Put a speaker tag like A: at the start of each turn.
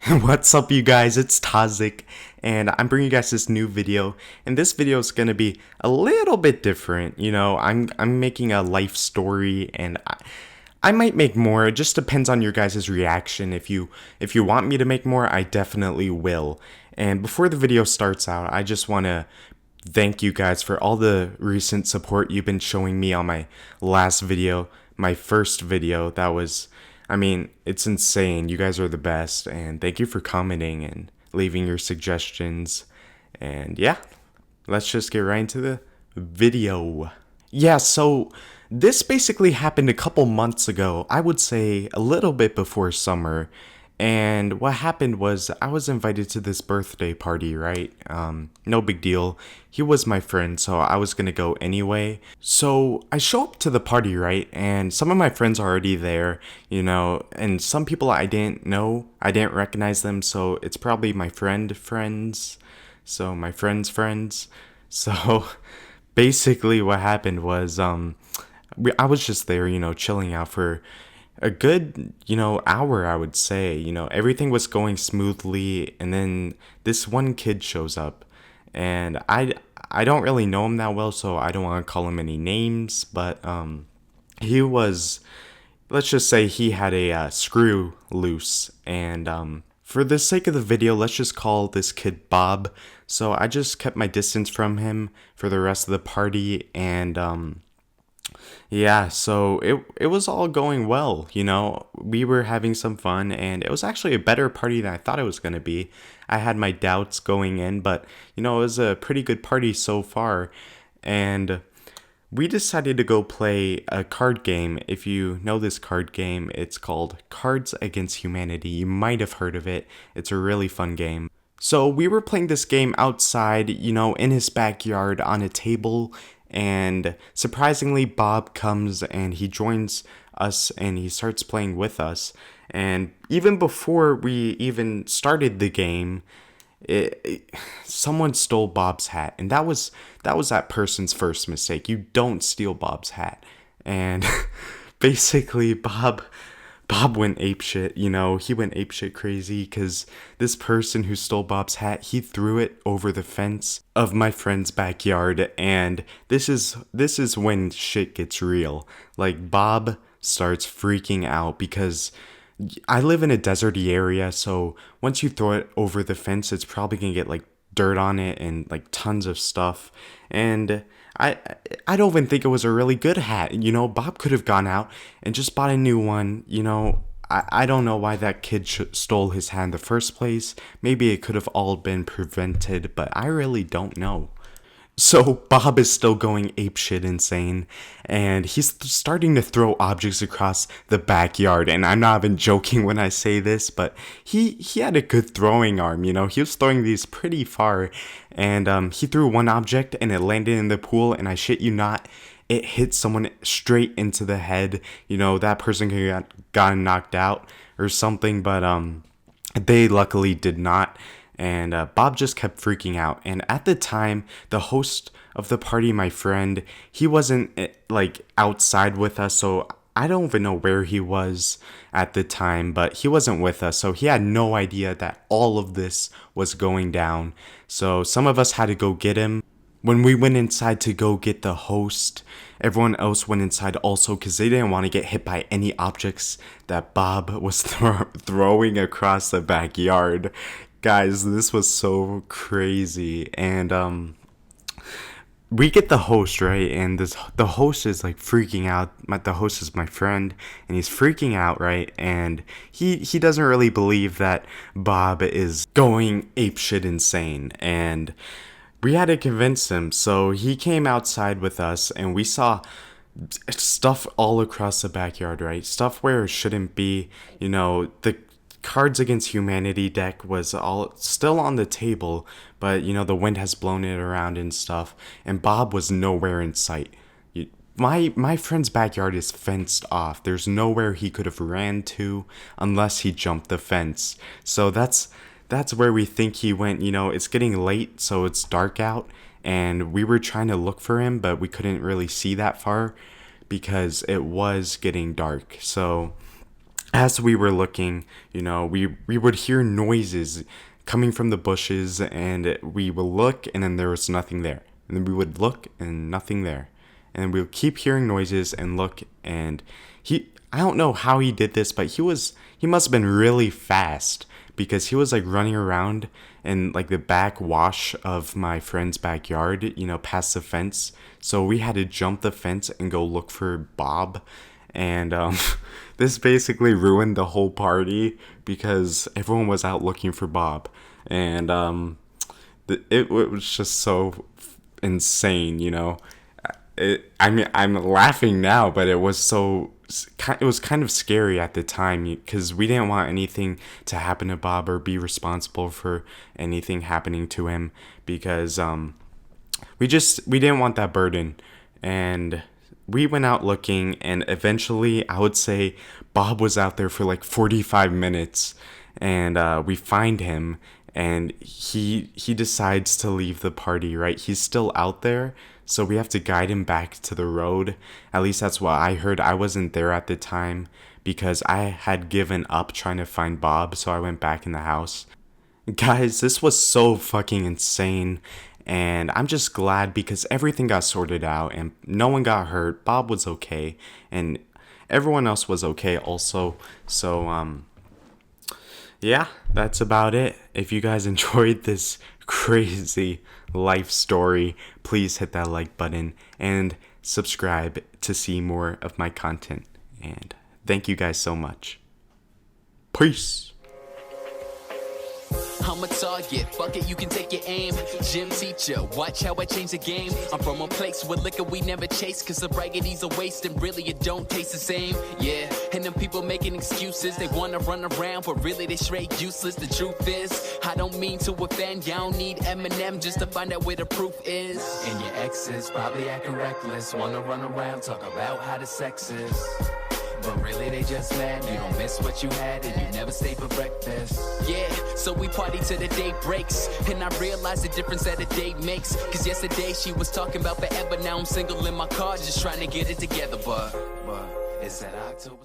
A: What's up, you guys? It's Tozic, and I'm bringing you guys this new video. And this video is gonna be a little bit different. I'm making a life story, and I might make more. It just depends on your guys' reaction. If you want me to make more, I definitely will. And before the video starts out, I just want to thank you guys for all the recent support you've been showing me on my last video, my first video. It's insane. You guys are the best, and thank you for commenting and leaving your suggestions. And yeah, let's just get right into the video. Yeah, so this basically happened a couple months ago. I would say a little bit before summer. And what happened was I was invited to this birthday party, right? No big deal. He was my friend, so I was gonna go anyway. So I show up to the party, right? And some of my friends are already there, and some people I didn't know, I didn't recognize them, so it's probably my friends. So my friends. So basically what happened was I was just there, chilling out for a good, hour, I would say. Everything was going smoothly, and then this one kid shows up, and I don't really know him that well, so I don't want to call him any names, but he was, let's just say he had a screw loose, and for the sake of the video, let's just call this kid Bob. So I just kept my distance from him for the rest of the party, and yeah, so it was all going well, We were having some fun, and it was actually a better party than I thought it was going to be. I had my doubts going in, but it was a pretty good party so far. And we decided to go play a card game. If you know this card game, it's called Cards Against Humanity. You might have heard of it. It's a really fun game. So we were playing this game outside, in his backyard on a table, and surprisingly Bob comes and he joins us and he starts playing with us. And even before we even started the game, someone stole Bob's hat, and that was that person's first mistake. You don't steal Bob's hat. And basically Bob went apeshit, he went apeshit crazy because this person who stole Bob's hat, he threw it over the fence of my friend's backyard, and this is when shit gets real. Like, Bob starts freaking out because I live in a deserty area, so once you throw it over the fence, it's probably gonna get like dirt on it and like tons of stuff. And I don't even think it was a really good hat. Bob could have gone out and just bought a new one. I don't know why that kid stole his hat in the first place. Maybe it could have all been prevented, but I really don't know. So Bob is still going apeshit insane, and he's starting to throw objects across the backyard. And I'm not even joking when I say this, but he had a good throwing arm. He was throwing these pretty far, and he threw one object and it landed in the pool. And I shit you not, it hit someone straight into the head. That person could have gotten knocked out or something, but they luckily did not. And Bob just kept freaking out. And at the time, the host of the party, my friend, he wasn't like outside with us, so I don't even know where he was at the time, but he wasn't with us, so he had no idea that all of this was going down. So some of us had to go get him. When we went inside to go get the host, everyone else went inside also because they didn't want to get hit by any objects that Bob was throwing across the backyard. Guys, this was so crazy. And we get the host, right? And the host is like freaking out. The host is my friend, and he's freaking out, right? And he doesn't really believe that Bob is going apeshit insane. And we had to convince him. So he came outside with us, and we saw stuff all across the backyard, right? Stuff where it shouldn't be. The Cards Against Humanity deck was all still on the table, but the wind has blown it around and stuff, and Bob was nowhere in sight. My friend's backyard is fenced off. There's nowhere he could have ran to unless he jumped the fence. So that's where we think he went. It's getting late, so it's dark out, and we were trying to look for him, but we couldn't really see that far because it was getting dark. So as we were looking, we would hear noises coming from the bushes, and we would look, and then there was nothing there. And then we would look, and nothing there. And we would keep hearing noises and look, and I don't know how he did this, but he must have been really fast, because he was like running around in like the back wash of my friend's backyard, past the fence. So we had to jump the fence and go look for Bob. And this basically ruined the whole party because everyone was out looking for Bob. And it was just so insane, I'm laughing now, but it was kind of scary at the time because we didn't want anything to happen to Bob or be responsible for anything happening to him, because we didn't want that burden. And we went out looking, and eventually I would say Bob was out there for like 45 minutes, and we find him, and he decides to leave the party, right? He's still out there, so we have to guide him back to the road. At least that's what I heard. I wasn't there at the time because I had given up trying to find Bob, so I went back in the house. Guys, this was so fucking insane. And I'm just glad because everything got sorted out and no one got hurt. Bob was okay, and everyone else was okay also. So, yeah, that's about it. If you guys enjoyed this crazy life story, please hit that like button and subscribe to see more of my content. And thank you guys so much. Peace.
B: I'm a target, fuck it, you can take your aim. Gym teacher, watch how I change the game. I'm from a place where liquor we never chase, cause the braggity's a waste and really it don't taste the same. Yeah, and them people making excuses, they wanna run around, but really they straight useless. The truth is, I don't mean to offend, y'all don't need Eminem just to find out where the proof is. And your exes probably acting reckless, wanna run around, talk about how the sex is. But really they just mad, you don't miss what you had and you never stay for breakfast. Yeah, so we party till the day breaks, and I realize the difference that a day makes. Cause yesterday she was talking about forever, now I'm single in my car just trying to get it together. But it's that October.